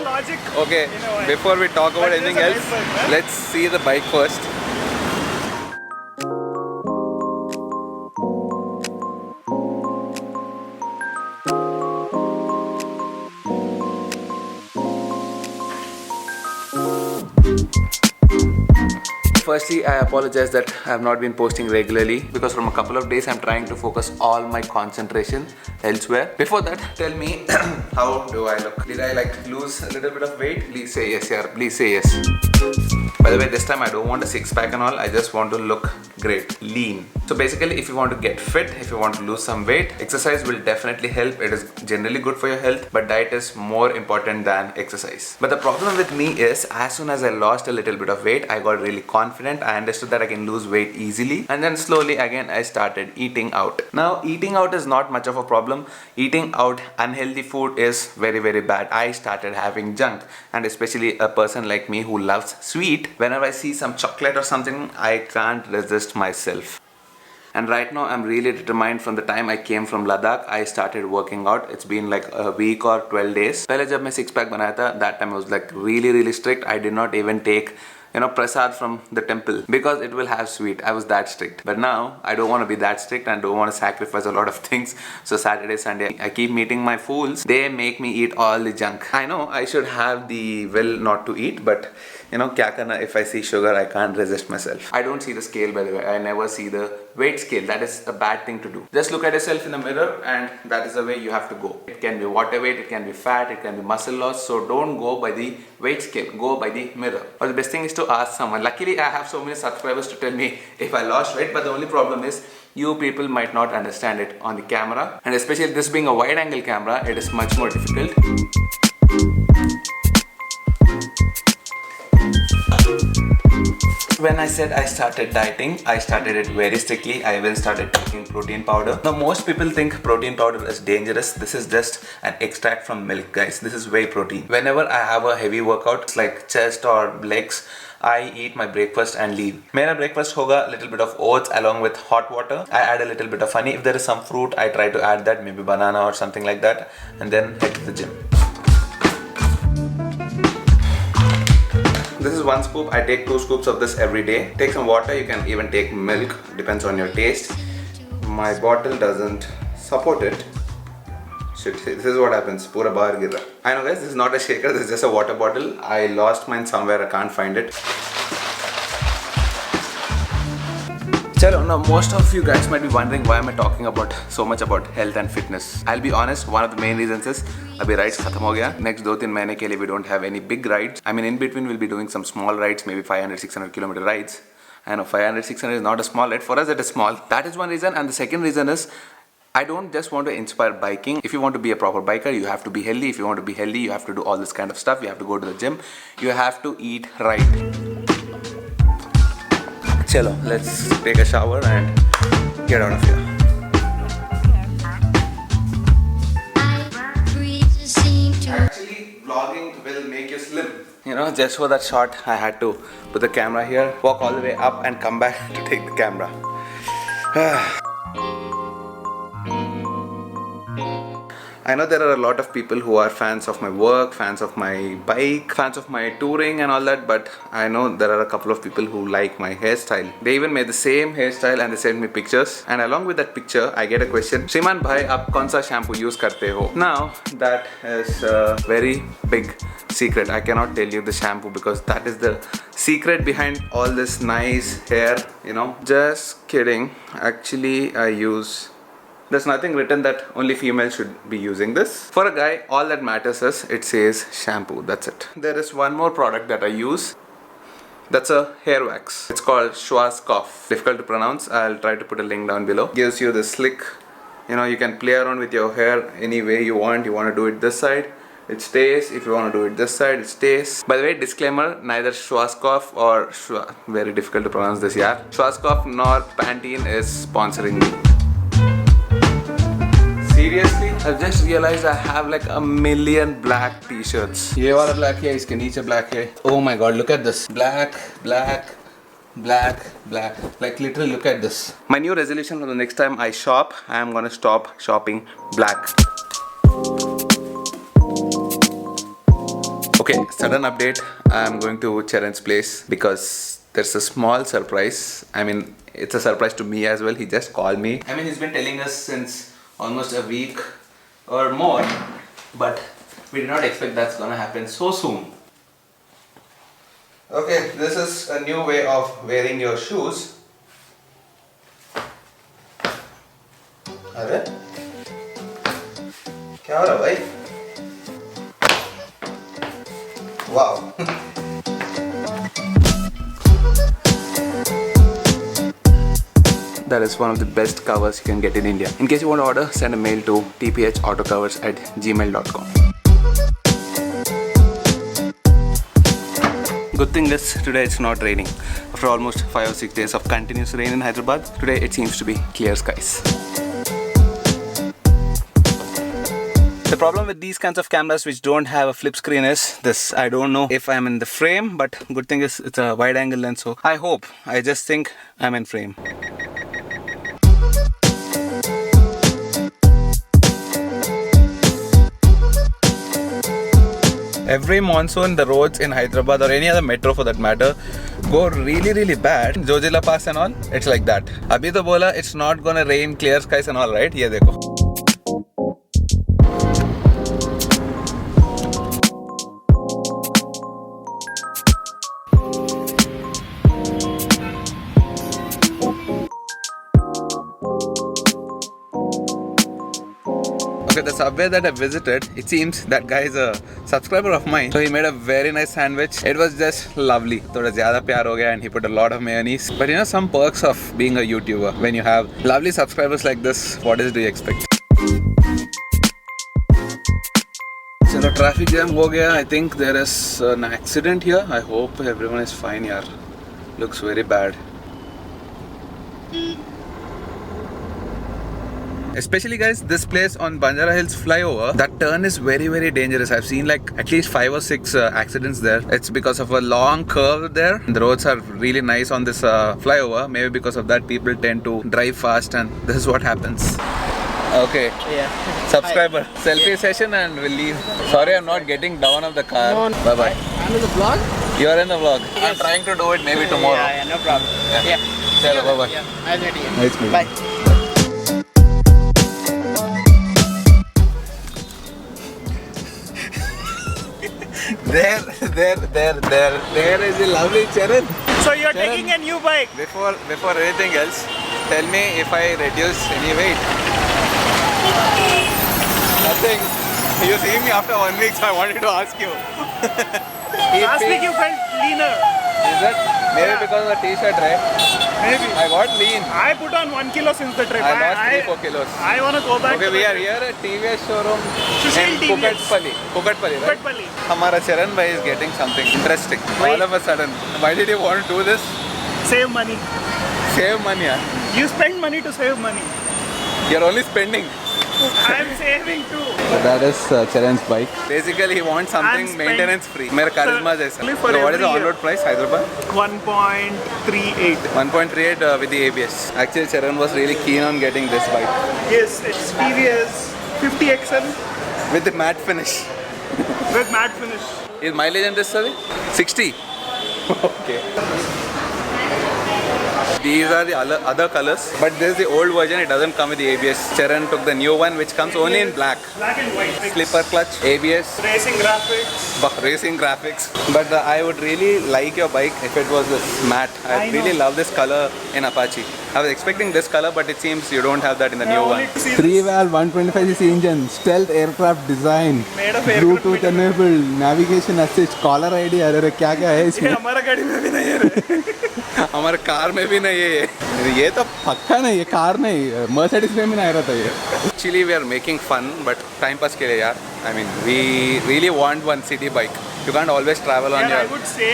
logic. Okay, You know, before we talk about but anything there's a else, nice one, huh? let's see the bike first. Firstly, I apologize that I have not been posting regularly because from a couple of days I'm trying to focus all my concentration elsewhere. Before that, tell me how do I look? Did I like lose a little bit of weight? Please say yes, yeah. Please say yes. By the way, this time I don't want a six pack and all. I just want to look great, lean. So basically, if you want to get fit, if you want to lose some weight, exercise will definitely help. It is generally good for your health, but diet is more important than exercise. But the problem with me is, as soon as I lost a little bit of weight, I got really confident. I understood that I can lose weight easily, and then slowly again I started eating out. Now, eating out is not much of a problem. Eating out unhealthy food is very, very bad. I started having junk, and especially a person like me who loves sweet, whenever I see some chocolate or something, I can't resist myself. And right now I'm really determined. From the time I came from Ladakh, I started working out. It's been like a week or 12 days. पहले जब मैं six pack बनाया था, that time I was like really strict. I did not even take prasad from the temple because it will have sweet. I was that strict. But now I don't want to be that strict and don't want to sacrifice a lot of things. So Saturday, Sunday, I keep meeting my fools. They make me eat all the junk. I know I should have the will not to eat, but kya karna, if I see sugar, I can't resist myself. I don't see the scale, by the way. I never see the weight scale. That is a bad thing to do. Just look at yourself in the mirror and that is the way you have to go. It can be water weight, it can be fat, it can be muscle loss. So don't go by the weight scale, go by the mirror. Or the best thing is to ask someone. Luckily, I have so many subscribers to tell me if I lost weight, but the only problem is you people might not understand it on the camera. And especially this being a wide angle camera, it is much more difficult. When I said I started dieting, I started it very strictly. I even started taking protein powder. Now most people think protein powder is dangerous. This is just an extract from milk, guys. This is whey protein. Whenever I have a heavy workout like chest or legs, I eat my breakfast and leave. मेरा breakfast होगा little bit of oats along with hot water. I add a little bit of honey. If there is some fruit, I try to add that, maybe banana or something like that, and then head to the gym. This is one scoop. I take 2 scoops of this every day. Take some water. You can even take milk. Depends on your taste. My bottle doesn't support it. Shit, this is what happens. Pura bahar gira. I know, guys, this is not a shaker. This is just a water bottle. I lost mine somewhere. I can't find it. Chalo, now most of you guys might be wondering why am I talking about so much about health and fitness. I'll be honest, one of the main reasons is abhi rides khatam ho gaya. Next 2-3 mahine ke liye we don't have any big rides. I mean, in between we'll be doing some small rides, maybe 500-600 kilometer rides. I know 500-600 is not a small ride. For us it is small. That is one reason, and the second reason is I don't just want to inspire biking. If you want to be a proper biker, you have to be healthy. If you want to be healthy, you have to do all this kind of stuff. You have to go to the gym. You have to eat right. Chalo, let's take a shower and get out of here. Actually, vlogging will make you slim. Just for that shot, I had to put the camera here, walk all the way up and come back to take the camera. I know there are a lot of people who are fans of my work, fans of my bike, fans of my touring and all that, but I know there are a couple of people who like my hairstyle. They even made the same hairstyle and they sent me pictures, and along with that picture I get a question, Shriman bhai, aap kaun sa shampoo use karte ho? Now that is a very big secret. I cannot tell you the shampoo because that is the secret behind all this nice hair, Just kidding. Actually, I use... There's nothing written that only females should be using this. For a guy, all that matters is it says shampoo. That's it. There is one more product that I use. That's a hair wax. It's called Schwarzkopf. Difficult to pronounce. I'll try to put a link down below. Gives you the slick. You can play around with your hair any way you want. You want to do it this side, it stays. If you want to do it this side, it stays. By the way, disclaimer, neither Schwarzkopf or very difficult to pronounce this, yeah. Schwarzkopf nor Pantene is sponsoring me. Seriously, I've just realized I have like a million black t-shirts. ये वाला black है, इसके नीचे black है. Oh my god, look at this. Black, black, black, black. Like literally, look at this. My new resolution for the next time I shop, I am gonna stop shopping black. Okay, sudden update. I'm going to Charan's place because there's a small surprise. I mean, it's a surprise to me as well. He just called me. I mean, he's been telling us since almost a week or more, but we did not expect that's gonna happen so soon. Okay, this is a new way of wearing your shoes. अरे क्या हो रहा भाई? Wow. That is one of the best covers you can get in India. In case you want to order, send a mail to tphAutocovers@gmail.com. Good thing is today it's not raining. After almost 5 or 6 days of continuous rain in Hyderabad, today it seems to be clear skies. The problem with these kinds of cameras which don't have a flip screen is this. I don't know if I'm in the frame, but good thing is it's a wide angle lens, so I just think I'm in frame. Every monsoon, the roads in Hyderabad or any other metro for that matter go really bad. Jojila Pass and all, it's like that. Abhi to bola, it's not gonna rain, clear skies and all, right? Ye dekho. Okay, the subway that I visited, it seems that guy is a subscriber of mine. So he made a very nice sandwich. It was just lovely. Thoda zyada pyar ho gaya and he put a lot of mayonnaise. But you know some perks of being a YouTuber. When you have lovely subscribers like this, what else do you expect? So the traffic jam ho gaya. I think there is an accident here. I hope everyone is fine here. Looks very bad. Especially guys, this place on Banjara Hills flyover, that turn is very dangerous. I've seen like at least 5 or 6 accidents there. It's because of a long curve there. The roads are really nice on this flyover. Maybe because of that people tend to drive fast and this is what happens. Okay. Yeah. Subscriber. Hi. Selfie session and we'll leave. Sorry, I'm not getting down of the car. No. Bye bye. I'm in the vlog? You're in the vlog. Yes. I'm trying to do it maybe tomorrow. Yeah, no problem. Yeah. Chalo, bye bye. Yeah. I'll meet you. Nice meeting. Bye. There is a lovely Charan. So you're taking a new bike? Before anything else, tell me if I reduce any weight. Nothing. You see me after 1 week, so I wanted to ask you. Last week you felt leaner. Is it? Maybe because of the t-shirt, right? Maybe. I got lean. I put on 1 kilo since the trip. I lost 3-4 kilos. I want to go back. Okay, we are here at TVS showroom in Kukatpally, right? Kukatpally. Hamara Charan bhai is getting something interesting. Wait. All of a sudden. Why did you want to do this? Save money. Save money, huh? You spend money to save money. You're only spending. I'm saving too. So that is Charan's bike. Basically, he wants something maintenance free. Mera charisma jaisa. So what is the on-road price, Hyderabad? 1.38. 1.38 with the ABS. Actually, Charan was really keen on getting this bike. Yes, it's TVS 50XL. With the matte finish. With matte finish. Is mileage in this, sorry? 60. Okay. These are the other colors, but this is the old version. It doesn't come with the ABS. Charan took the new one, which comes only in black. Black and white. Slipper clutch, ABS. Racing graphics. Racing graphics. But I would really like your bike if it was this matte. I really love this color in Apache. I was expecting this color, but it seems you don't have that in the new one. 3-valve 125cc engine, stealth aircraft design, Made of Bluetooth enabled, navigation assist, caller ID. अरे क्या है इसमें? हमारा गाड़ी में भी नहीं है रे. हमारे कार में भी नहीं है ये तो पक्का नहीं ये कार नहीं Mercedes में भी नहीं रहता ये. Actually we are making fun but time pass के लिए यार. I mean we really want one city bike. You can't always travel on your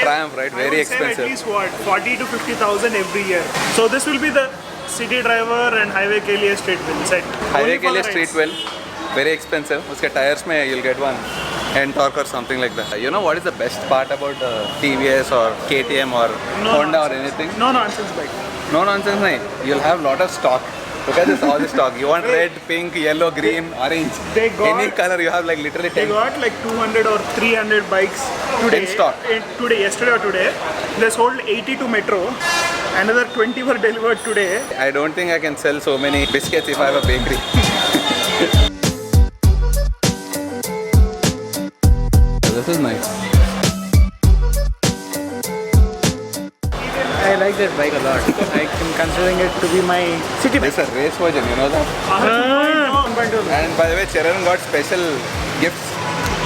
Triumph, right? Very expensive. At least what 40 to 50,000 every year. So this will be the city driver and highway के लिए straight wheel set. Highway के लिए straight wheel. Very expensive. उसके tires में you'll get one N-Torque or something like that. You know what is the best part about TVS or KTM or Honda or anything? No nonsense bike. No nonsense nahi. You'll have lot of stock. Look at this, all this stock. You want red, pink, yellow, green, orange. They got- Any color you have, like literally They 10. got like 200 or 300 bikes today. In stock. Yesterday or today. They sold 80 to Metro. Another 20 were delivered today. I don't think I can sell so many biscuits if I have a bakery. This is nice. I like that bike a lot. I'm considering it to be my city bike. It's a race version, you know that? And by the way, Charan got special gifts.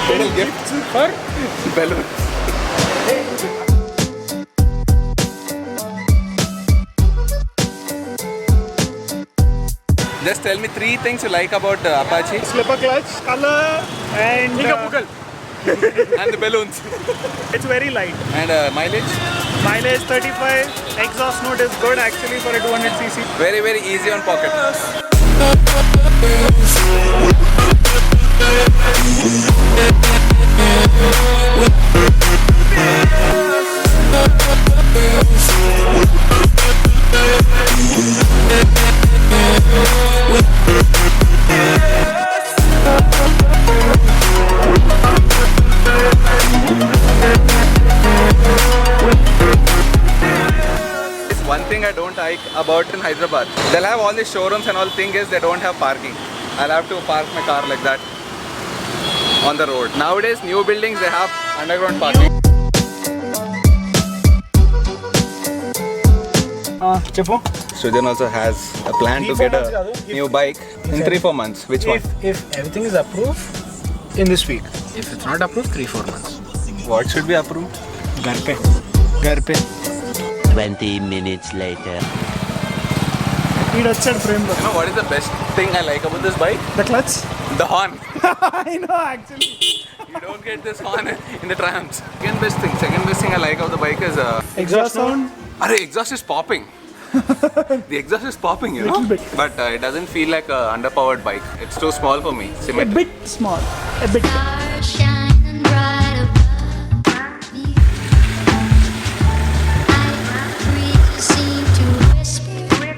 Special gifts for balloon. Just tell me 3 things you like about Apache Slipper clutch, color, and and the balloons. it's very light. And mileage? Mileage 35. Exhaust note is good actually for a 200cc. Very, very easy on pocket. One thing I don't like about in Hyderabad, they'll have all these showrooms and all. Thing is they don't have parking. I'll have to park my car like that on the road. Nowadays, new buildings they have underground parking. Chepu. Srijan also has a plan to get a new bike in 3-4 months. Which one? If everything is approved in this week. If it's not approved, 3-4 months. What should be approved? Ghar pe. Ghar pe. 20 minutes later. Need a set frame. You know what is the best thing I like about this bike? The clutch? The horn. I know actually. You don't get this horn in the trams. Second best thing I like of the bike is Exhaust sound? Arey, exhaust is popping. The exhaust is popping, you know. Little bit. But it doesn't feel like a underpowered bike. It's too small for me. A Symmetric. bit small. A bit. Stars shining bright above me. I breathe seem to whisper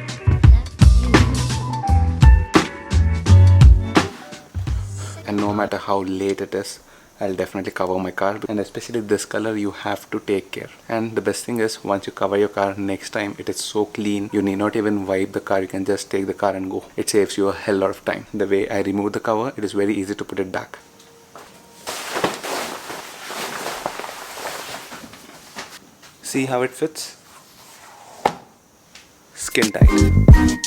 And no matter how late it is, I'll definitely cover my car, and especially this color you have to take care. And the best thing is, once you cover your car, next time it is so clean, you need not even wipe the car, you can just take the car and go. It saves you a hell lot of time. The way I remove the cover, it is very easy to put it back. See how it fits? Skin tight.